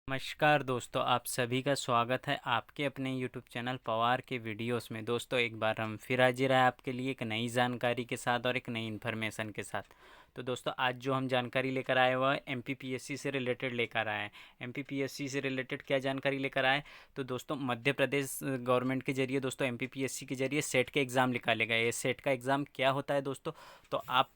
नमस्कार दोस्तों, आप सभी का स्वागत है आपके अपने यूट्यूब चैनल पवार के वीडियोस में। दोस्तों, एक बार हम फिर हाजिर हैं आपके लिए एक नई जानकारी के साथ और एक नई इन्फॉर्मेशन के साथ। तो दोस्तों, आज जो हम जानकारी लेकर आए हुआ है एमपीपीएससी से रिलेटेड लेकर आए हैं। एमपीपीएससी से रिलेटेड क्या जानकारी लेकर आए? तो दोस्तों, मध्य प्रदेश गवर्नमेंट के जरिए दोस्तों एमपीपीएससी के जरिए सेट के एग्ज़ाम निकाले गए। ये सेट का एग्ज़ाम क्या होता है दोस्तों? तो आप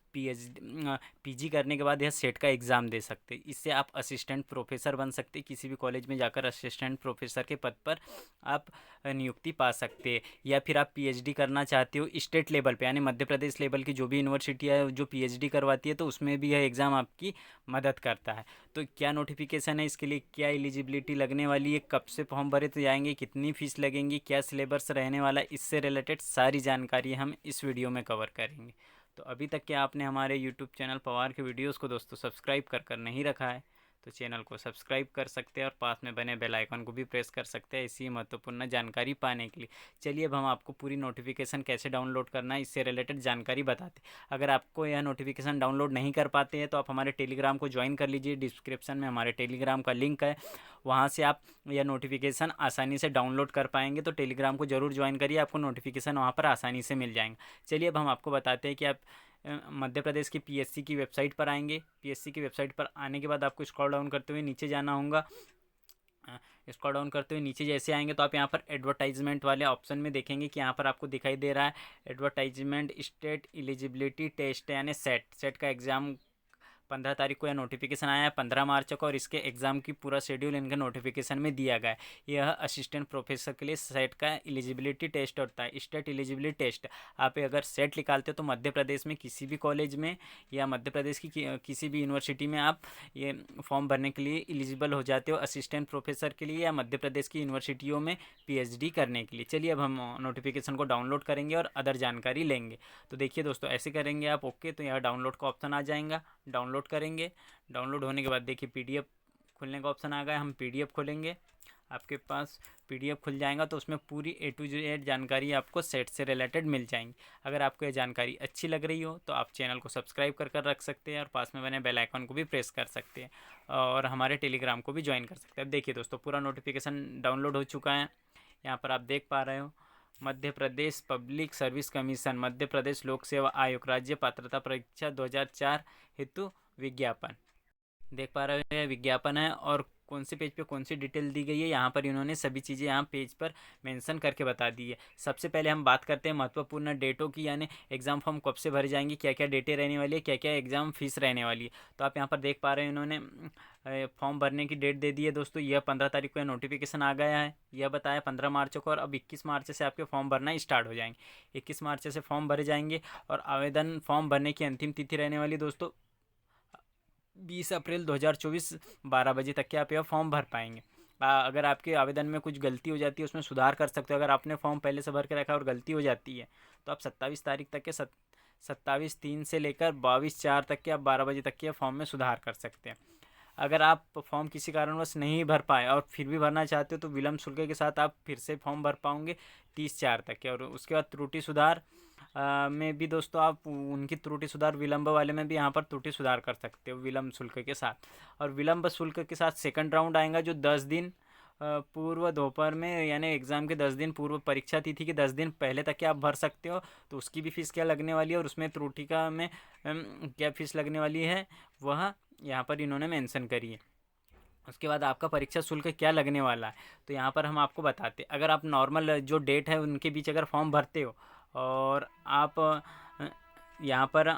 पीजी करने के बाद यह सेट का एग्ज़ाम दे सकते हैं। इससे आप असिस्टेंट प्रोफेसर बन सकते हैं। किसी भी कॉलेज में जाकर असिस्टेंट प्रोफेसर के पद पर आप नियुक्ति पा सकते हैं। या फिर आप पीएचडी करना चाहते हो स्टेट लेवल पे, यानी मध्य प्रदेश लेवल की जो भी यूनिवर्सिटी है जो पीएचडी करवाती है, तो उसमें भी यह एग्ज़ाम आपकी मदद करता है। तो क्या नोटिफिकेशन है इसके लिए, क्या एलिजिबिलिटी लगने वाली है, कब से फॉर्म भरे तो जाएंगे, कितनी फ़ीस लगेंगी, क्या सिलेबस रहने वाला है, इससे रिलेटेड सारी जानकारी हम इस वीडियो में कवर करेंगे। तो अभी तक क्या आपने हमारे यूट्यूब चैनल पवार के वीडियोस को दोस्तों सब्सक्राइब कर नहीं रखा है, तो चैनल को सब्सक्राइब कर सकते हैं और पास में बने बेल आइकन को भी प्रेस कर सकते हैं इसी महत्वपूर्ण जानकारी पाने के लिए। चलिए अब हम आपको पूरी नोटिफिकेशन कैसे डाउनलोड करना है इससे रिलेटेड जानकारी बताते हैं। अगर आपको यह नोटिफिकेशन डाउनलोड नहीं कर पाते हैं तो आप हमारे टेलीग्राम को ज्वाइन कर लीजिए। डिस्क्रिप्शन में हमारे टेलीग्राम का लिंक है, वहाँ से आप यह नोटिफिकेशन आसानी से डाउनलोड कर पाएंगे। तो टेलीग्राम को ज़रूर ज्वाइन करिए, आपको नोटिफिकेशन वहाँ पर आसानी से मिल जाएंगे। चलिए अब हम आपको बताते हैं कि आप मध्य प्रदेश की पीएससी की वेबसाइट पर आएंगे। पीएससी की वेबसाइट पर आने के बाद आपको स्क्रॉल डाउन करते हुए नीचे जाना होगा। स्क्रॉल डाउन करते हुए नीचे जैसे आएंगे तो आप यहाँ पर एडवर्टाइजमेंट वाले ऑप्शन में देखेंगे कि यहाँ पर आपको दिखाई दे रहा है एडवर्टाइजमेंट स्टेट एलिजिबिलिटी टेस्ट, यानी सेट का एग्ज़ाम 15 तारीख को यह नोटिफिकेशन आया है, 15 मार्च को, और इसके एग्ज़ाम की पूरा शेड्यूल इनके नोटिफिकेशन में दिया गया है। यह असिस्टेंट प्रोफेसर के लिए सेट का एलिजिबिलिटी टेस्ट होता है, स्टेट एलिजिबिलिटी टेस्ट। आप अगर सेट निकालते हो तो मध्य प्रदेश में किसी भी कॉलेज में या मध्य प्रदेश की किसी भी यूनिवर्सिटी में आप ये फॉर्म भरने के लिए एलिजिबल हो जाते हो, असिस्टेंट प्रोफेसर के लिए या मध्य प्रदेश की यूनिवर्सिटियों में पीएचडी करने के लिए। चलिए अब हम नोटिफिकेशन को डाउनलोड करेंगे और अदर जानकारी लेंगे। तो देखिए दोस्तों, ऐसे करेंगे आप ओके, तो यहाँ डाउनलोड का ऑप्शन आ जाएगा, डाउनलोड करेंगे। डाउनलोड होने के बाद देखिए पीडीएफ खुलने का ऑप्शन आ गया, हम पीडीएफ खोलेंगे। आपके पास पीडीएफ खुल जाएगा तो उसमें पूरी ए टू जेड जानकारी आपको सेट से रिलेटेड मिल जाएंगी। अगर आपको ये जानकारी अच्छी लग रही हो तो आप चैनल को सब्सक्राइब कर रख सकते हैं और पास में बने बेल आइकन को भी प्रेस कर सकते हैं और हमारे टेलीग्राम को भी ज्वाइन कर सकते हैं। अब देखिए दोस्तों, पूरा नोटिफिकेशन डाउनलोड हो चुका है। यहाँ पर आप देख पा रहे हो Madhya Pradesh public service commission, Madhya Pradesh लोक सेवा आयोग, राज्य पात्रता परीक्षा 2004 हेतु विज्ञापन। देख पा रहे हैं विज्ञापन है और कौन से पेज पे कौन सी डिटेल दी गई है, यहाँ पर इन्होंने सभी चीज़ें यहाँ पेज पर मेंशन करके बता दी है। सबसे पहले हम बात करते हैं महत्वपूर्ण डेटों की, यानी एग्ज़ाम फॉर्म कब से भरे जाएंगे, क्या क्या डेटें रहने वाली है, क्या क्या एग्ज़ाम फीस रहने वाली है। तो आप यहाँ पर देख पा रहे हैं इन्होंने फॉर्म भरने की डेट दे दी है दोस्तों। यह 15 तारीख को नोटिफिकेशन आ गया है, यह बताया 15 मार्च को, और अब 21 मार्च से आपके फॉर्म भरना स्टार्ट हो जाएंगे। 21 मार्च से फॉर्म भरे जाएंगे और आवेदन फॉर्म भरने की अंतिम तिथि रहने वाली दोस्तों 20 अप्रैल 2024 12 बजे तक के आप यह फॉर्म भर पाएंगे। अगर आपके आवेदन में कुछ गलती हो जाती है उसमें सुधार कर सकते हो। अगर आपने फॉर्म पहले से भर के रखा है और गलती हो जाती है तो आप 27 तारीख तक के 27/3 से लेकर 22/4 तक के आप 12 बजे तक के फॉर्म में सुधार कर सकते हैं। अगर आप फॉर्म किसी कारणवश नहीं भर पाए और फिर भी भरना चाहते हो तो विलम्ब शुल्क के साथ आप फिर से फॉर्म भर पाओगे 30/4 तक के। और उसके बाद त्रुटि सुधार में भी दोस्तों आप उनकी त्रुटि सुधार विलम्ब वाले में भी यहाँ पर त्रुटि सुधार कर सकते हो विलम्ब शुल्क के साथ। और विलम्ब शुल्क के साथ सेकंड राउंड आएगा जो 10 दिन पूर्व दोपहर में, यानी एग्ज़ाम के 10 दिन पूर्व, परीक्षा तिथि के 10 दिन पहले तक के आप भर सकते हो। तो उसकी भी फ़ीस क्या लगने वाली है और उसमें त्रुटि का में क्या फ़ीस लगने वाली है वह यहाँ पर इन्होंने मेंशन करी है। उसके बाद आपका परीक्षा शुल्क क्या लगने वाला है तो यहाँ पर हम आपको बताते हैं। अगर आप नॉर्मल जो डेट है उनके बीच अगर फॉर्म भरते हो और आप यहाँ पर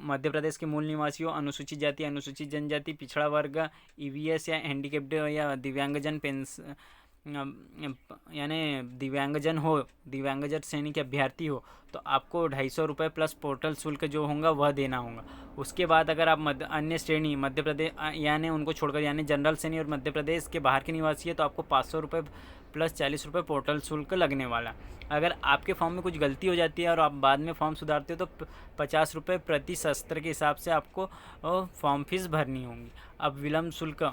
मध्य प्रदेश के मूल निवासी हो, अनुसूचित जाति, अनुसूचित जनजाति, पिछड़ा वर्ग, ईवीएस या हैंडीकेप्ड या दिव्यांगजन यानी दिव्यांगजन श्रेणी के अभ्यर्थी हो तो आपको 250 रुपये प्लस पोर्टल शुल्क जो होगा वह देना होगा। उसके बाद अगर आप अन्य श्रेणी मध्य प्रदेश यानी उनको छोड़कर, यानी जनरल श्रेणी और मध्य प्रदेश के बाहर के निवासी है तो आपको 500 रुपये प्लस 40 रुपये पोर्टल शुल्क लगने वाला। अगर आपके फॉर्म में कुछ गलती हो जाती है और आप बाद में फॉर्म सुधारते हो तो 50 रुपये प्रति सत्र के हिसाब से आपको फॉर्म फीस भरनी होगी। अब विलम्ब शुल्क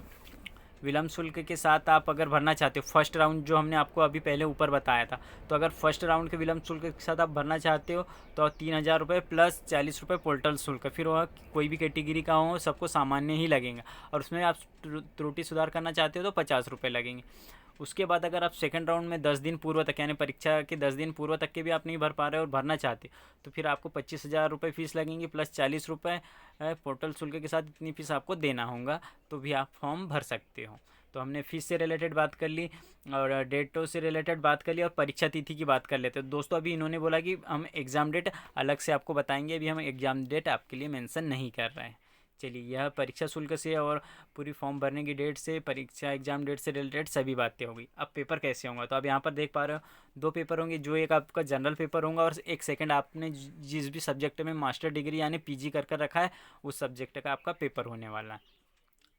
विलम्ब शुल्क के साथ आप अगर भरना चाहते हो फर्स्ट राउंड जो हमने आपको अभी पहले ऊपर बताया था, तो अगर फर्स्ट राउंड के विलम्ब शुल्क के साथ आप भरना चाहते हो तो 3,000 रुपये प्लस 40 रुपये पोर्टल शुल्क, फिर वह कोई भी कैटेगरी का हो सबको सामान्य ही लगेगा। और उसमें आप त्रुटि सुधार करना चाहते हो तो 50 रुपये लगेंगे। उसके बाद अगर आप सेकंड राउंड में 10 दिन पूर्व तक यानी परीक्षा के 10 दिन पूर्व तक के भी आप नहीं भर पा रहे और भरना चाहते तो फिर आपको 25,000 रुपये फीस लगेंगी प्लस 40 रुपये पोर्टल शुल्क के साथ इतनी फीस आपको देना होगा, तो भी आप फॉर्म भर सकते हो। तो हमने फीस से रिलेटेड बात कर ली और डेटों से रिलेटेड बात कर ली और परीक्षा तिथि की बात कर लेते हैं। दोस्तों अभी इन्होंने बोला कि हम एग्ज़ाम डेट अलग से आपको बताएंगे, अभी हम एग्ज़ाम डेट आपके लिए मेंशन नहीं कर रहे हैं। चलिए, यह परीक्षा शुल्क से और पूरी फॉर्म भरने की डेट से, परीक्षा एग्जाम डेट से रिलेटेड सभी बातें होगी। अब पेपर कैसे होगा, तो आप यहाँ पर देख पा रहे हो 2 पेपर होंगे, जो एक आपका जनरल पेपर होगा और एक सेकंड आपने जिस भी सब्जेक्ट में मास्टर डिग्री यानी पीजी कर रखा है उस सब्जेक्ट का आपका पेपर होने वाला है।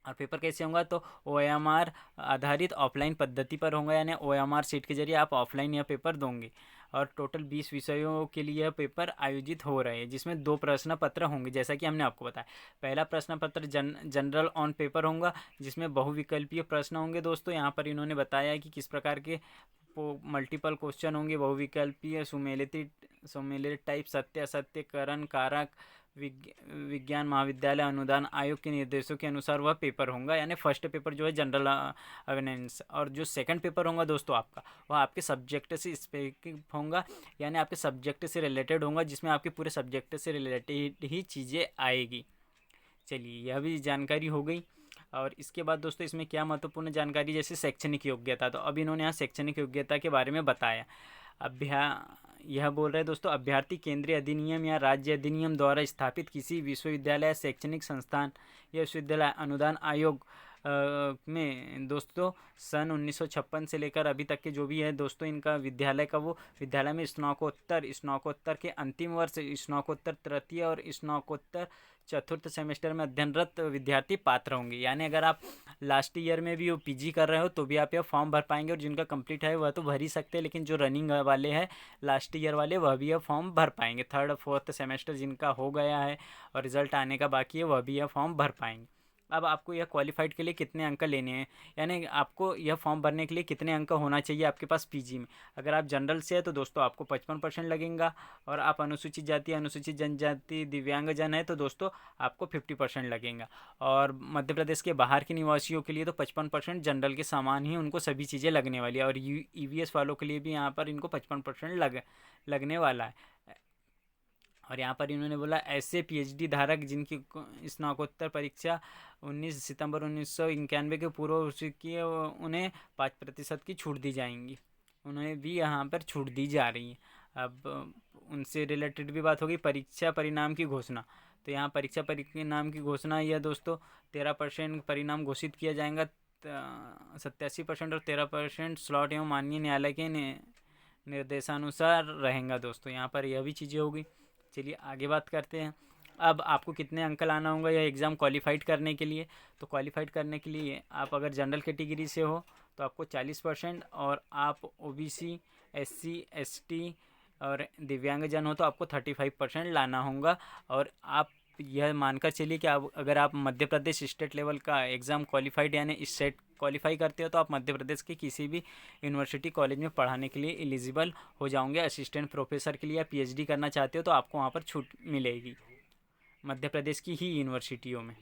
और पेपर कैसे होगा, तो ओएमआर आधारित ऑफलाइन पद्धति पर होगा, यानी ओएमआर सीट के जरिए आप ऑफलाइन यह पेपर दोगे। और टोटल 20 विषयों के लिए यह पेपर आयोजित हो रहे हैं, जिसमें 2 प्रश्न पत्र होंगे जैसा कि हमने आपको बताया। पहला प्रश्न पत्र जनरल ऑन पेपर होगा, जिसमें बहुविकल्पीय प्रश्न होंगे। दोस्तों यहाँ पर इन्होंने बताया कि किस प्रकार के मल्टीपल क्वेश्चन होंगे, बहुविकल्पीय, सुमेलित टाइप, सत्य असत्य, करण कारक, विज्ञान महाविद्यालय अनुदान आयोग के निर्देशों के अनुसार वह पेपर होगा। यानी फर्स्ट पेपर जो है जनरल अवेयरनेस, और जो सेकंड पेपर होगा दोस्तों आपका, वह आपके सब्जेक्ट से स्पेसिफिक होगा, यानी आपके सब्जेक्ट से रिलेटेड होगा, जिसमें आपके पूरे सब्जेक्ट से रिलेटेड ही चीज़ें आएगी। चलिए, यह भी जानकारी हो गई। और इसके बाद दोस्तों इसमें क्या महत्वपूर्ण जानकारी, जैसे शैक्षणिक योग्यता, तो अब इन्होंने यहाँ शैक्षणिक योग्यता के बारे में बताया। यह बोल रहे हैं दोस्तों, अभ्यर्थी केंद्रीय अधिनियम या राज्य अधिनियम द्वारा स्थापित किसी विश्वविद्यालय, शैक्षणिक संस्थान या विश्वविद्यालय अनुदान आयोग में दोस्तों सन 1956 से लेकर अभी तक के जो भी है दोस्तों इनका विद्यालय का, वो विद्यालय में स्नातकोत्तर के अंतिम वर्ष, स्नातकोत्तर तृतीय और स्नातकोत्तर चतुर्थ सेमेस्टर में अध्ययनरत विद्यार्थी पात्र होंगे। यानी अगर आप लास्ट ईयर में भी वो पीजी कर रहे हो तो भी आप यह फॉर्म भर पाएंगे, और जिनका कंप्लीट है वह तो भर ही सकते हैं, लेकिन जो रनिंग वाले हैं लास्ट ईयर वाले वह भी यह फॉर्म भर पाएंगे। थर्ड फोर्थ सेमेस्टर जिनका हो गया है और रिजल्ट आने का बाकी है वह भी यह फॉर्म भर पाएंगे। अब आपको यह क्वालिफाइड के लिए कितने अंक लेने हैं, यानी आपको यह फॉर्म भरने के लिए कितने अंक होना चाहिए आपके पास पीजी में। अगर आप जनरल से है तो दोस्तों आपको 55% लगेगा, और आप अनुसूचित जाति, अनुसूचित जनजाति, दिव्यांगजन है तो दोस्तों आपको 50% लगेगा। और मध्य प्रदेश के बाहर के निवासियों के लिए तो 55% जनरल के समान ही उनको सभी चीज़ें लगने वाली है, और ईवीएस वालों के लिए भी यहाँ पर इनको 55% लगने वाला है। और यहाँ पर इन्होंने बोला ऐसे पीएचडी धारक जिनकी स्नातकोत्तर परीक्षा 19 सितंबर 1991 के पूर्व हो चुकी है, उन्हें 5% की छूट दी जाएंगी, उन्हें भी यहाँ पर छूट दी जा रही है। अब उनसे रिलेटेड भी बात होगी। परीक्षा परिणाम की घोषणा, तो यहाँ परीक्षा परिणाम की घोषणा यह दोस्तों 13% परिणाम घोषित किया जाएगा, 87% और 13% स्लॉट एवं माननीय न्यायालय के निर्देशानुसार रहेगा। दोस्तों यहाँ पर यह भी चीज़ें होगी। चलिए आगे बात करते हैं। अब आपको कितने अंक लाना होगा यह एग्ज़ाम क्वालिफाइड करने के लिए, तो क्वालिफाइड करने के लिए आप अगर जनरल कैटेगरी से हो तो आपको 40%, और आप ओबीसी, एससी, एसटी और दिव्यांगजन हो तो आपको 35% लाना होगा। और आप यह मानकर चलिए कि आप अगर आप मध्य प्रदेश स्टेट लेवल का एग्ज़ाम क्वालिफाइड यानी स्टेट क्वालिफाई करते हो तो आप मध्य प्रदेश के किसी भी यूनिवर्सिटी कॉलेज में पढ़ाने के लिए एलिजिबल हो जाओगे। असिस्टेंट प्रोफेसर के लिए या पीएचडी करना चाहते हो तो आपको वहाँ पर छूट मिलेगी मध्य प्रदेश की ही यूनिवर्सिटियों में।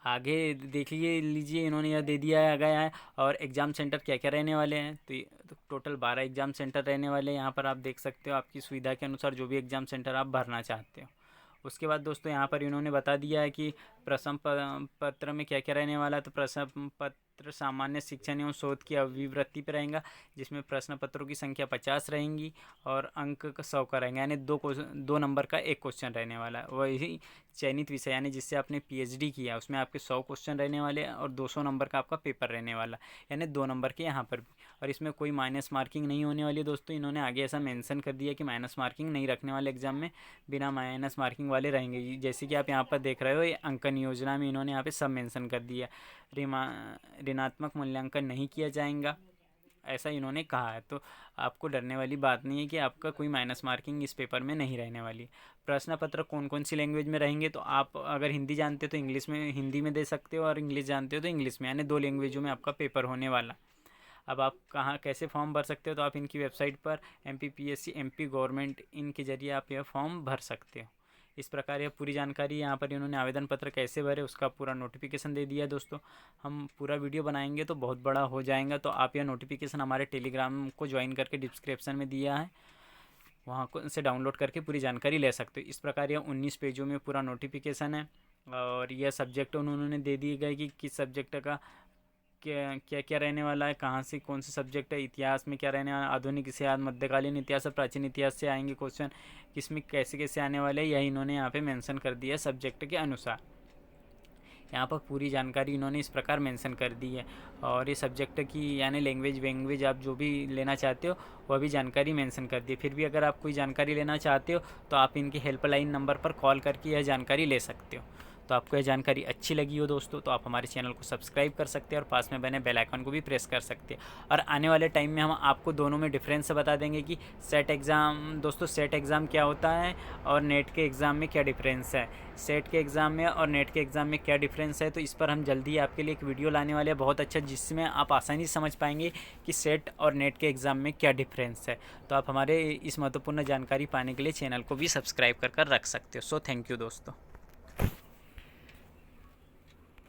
आगे देखिए लीजिए, इन्होंने यह दे दिया गया है। और एग्ज़ाम सेंटर क्या क्या रहने वाले हैं, तो टोटल 12 एग्ज़ाम सेंटर रहने वाले हैं। यहाँ पर आप देख सकते हो आपकी सुविधा के अनुसार जो भी एग्ज़ाम सेंटर आप भरना चाहते हो। उसके बाद दोस्तों यहाँ पर इन्होंने बता दिया है कि प्रश्न पत्र में क्या क्या रहने वाला है। तो प्रश्न पत्र सामान्य शिक्षण एवं शोध की अभिवृत्ति पर रहेगा, जिसमें प्रश्न पत्रों की संख्या 50 रहेंगी और अंक 100 का रहेंगे, यानी 2 नंबर का एक क्वेश्चन रहने वाला है। वही चयनित विषय यानी जिससे आपने पीएचडी किया उसमें आपके 100 क्वेश्चन रहने वाले हैं और 200 नंबर का आपका पेपर रहने वाला, यानी 2 नंबर के यहाँ पर भी। और इसमें कोई माइनस मार्किंग नहीं होने वाली दोस्तों। इन्होंने आगे ऐसा मेंशन कर दिया कि माइनस मार्किंग नहीं रखने वाले एग्जाम में, बिना माइनस मार्किंग वाले रहेंगे। जैसे कि आप यहाँ पर देख रहे हो ये अंकन योजना में इन्होंने यहाँ पे सब मेंशन कर दिया। ऋणात्मक मूल्यांकन नहीं किया जाएगा। ऐसा इन्होंने कहा है। तो आपको डरने वाली बात नहीं है कि आपका कोई माइनस मार्किंग इस पेपर में नहीं रहने वाली। प्रश्न पत्र कौन कौन सी लैंग्वेज में रहेंगे, तो आप अगर हिंदी जानते हो तो इंग्लिश में, हिंदी में दे सकते हो, और इंग्लिश जानते हो तो इंग्लिश में, यानी 2 लैंग्वेजों में आपका पेपर होने वाला। अब आप कहाँ कैसे फॉर्म भर सकते हो, तो आप इनकी वेबसाइट पर MPPSC MP गवर्नमेंट इनके ज़रिए आप यह फॉर्म भर सकते हो। इस प्रकार यह पूरी जानकारी यहाँ पर इन्होंने आवेदन पत्र कैसे भरे उसका पूरा नोटिफिकेशन दे दिया। दोस्तों हम पूरा वीडियो बनाएंगे तो बहुत बड़ा हो जाएगा, तो आप यह नोटिफिकेशन हमारे टेलीग्राम को ज्वाइन करके डिस्क्रिप्शन में दिया है, वहाँ को से डाउनलोड करके पूरी जानकारी ले सकते हो। इस प्रकार यह 19 पेजों में पूरा नोटिफिकेशन है, और यह सब्जेक्ट उन्होंने दे दिए गए कि किस सब्जेक्ट का क्या क्या क्या रहने वाला है, कहाँ से कौन सा सब्जेक्ट है, इतिहास में क्या रहने वाला, आधुनिक इतिहास, मध्यकालीन इतिहास और प्राचीन इतिहास से आएंगे क्वेश्चन, किसमें कैसे कैसे आने वाले हैं, यही इन्होंने यहाँ पे मेंशन कर दिया सब्जेक्ट के अनुसार। यहाँ पर पूरी जानकारी इन्होंने इस प्रकार मेंशन कर दी है, और ये सब्जेक्ट की यानी लैंग्वेज आप जो भी लेना चाहते हो वह भी जानकारी मेंशन कर दी है। फिर भी अगर आप कोई जानकारी लेना चाहते हो तो आप इनके हेल्पलाइन नंबर पर कॉल करके यह जानकारी ले सकते हो। तो आपको यह जानकारी अच्छी लगी हो दोस्तों, तो आप हमारे चैनल को सब्सक्राइब कर सकते हैं और पास में बने बेल आइकन को भी प्रेस कर सकते हैं। और आने वाले टाइम में हम आपको दोनों में डिफरेंस बता देंगे कि सेट एग्ज़ाम, दोस्तों सेट एग्ज़ाम क्या होता है और नेट के एग्ज़ाम में क्या डिफरेंस है, सेट के एग्ज़ाम में और नेट के एग्ज़ाम में क्या डिफरेंस है। तो इस पर हम जल्दी आपके लिए एक वीडियो लाने वाले हैं बहुत अच्छा, जिसमें आप आसानी से समझ पाएंगे कि सेट और नेट के एग्ज़ाम में क्या डिफरेंस है। तो आप हमारे इस महत्वपूर्ण जानकारी पाने के लिए चैनल को भी सब्सक्राइब कर रख सकते हो। सो थैंक यू दोस्तों।